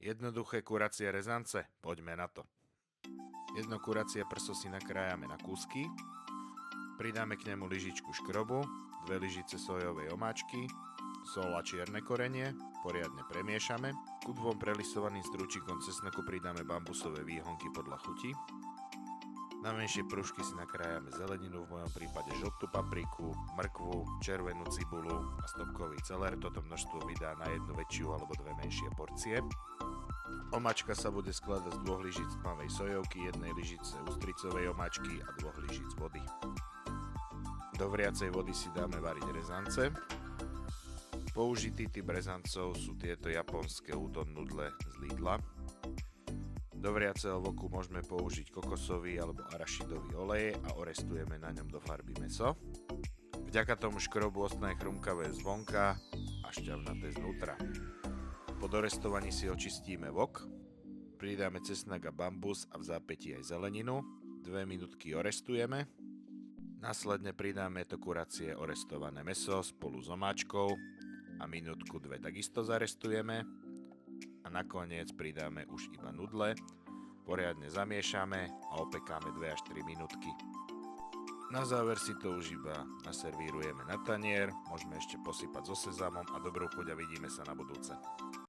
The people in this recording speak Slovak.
Jednoduché kuracie rezance, poďme na to. Jedno kuracie prso si nakrájame na kúsky, pridáme k nemu lyžičku škrobu, 2 lyžice sojovej omáčky, sol a čierne korenie, poriadne premiešame, ku 2 prelisovaným strúčikom cesnaku pridáme bambusové výhonky podľa chuti, na menšie pružky si nakrájame zeleninu, v mojom prípade žltú papriku, mrkvu, červenú cibulu a stopkový celer. Toto množstvo vydá na jednu väčšiu alebo 2 menšie porcie. Omáčka sa bude skladať z 2 lyžic tmavej sojovky, 1 lyžice ústricovej omáčky a 2 lyžic vody. Do vriacej vody si dáme variť rezance. Použitý typ rezancov sú tieto japonské udon nudle z Lidla. Do vriaceho voku môžeme použiť kokosový alebo arašidový olej a orestujeme na ňom do farby mäso. Vďaka tomu škrobu ostane chrumkavé zvonka a šťavnaté znútra. Po dorestovaní si očistíme vok, pridáme cesnak a bambus a v zápätí aj zeleninu, 2 minútky orestujeme, následne pridáme to kuracie orestované mäso spolu s omáčkou a minútku 2 takisto zarestujeme a nakoniec pridáme už iba nudle, poriadne zamiešame a opekáme 2 až 3 minútky. Na záver si to už iba naservírujeme na tanier, môžeme ešte posypať so sezamom a dobrú chuť a vidíme sa na budúce.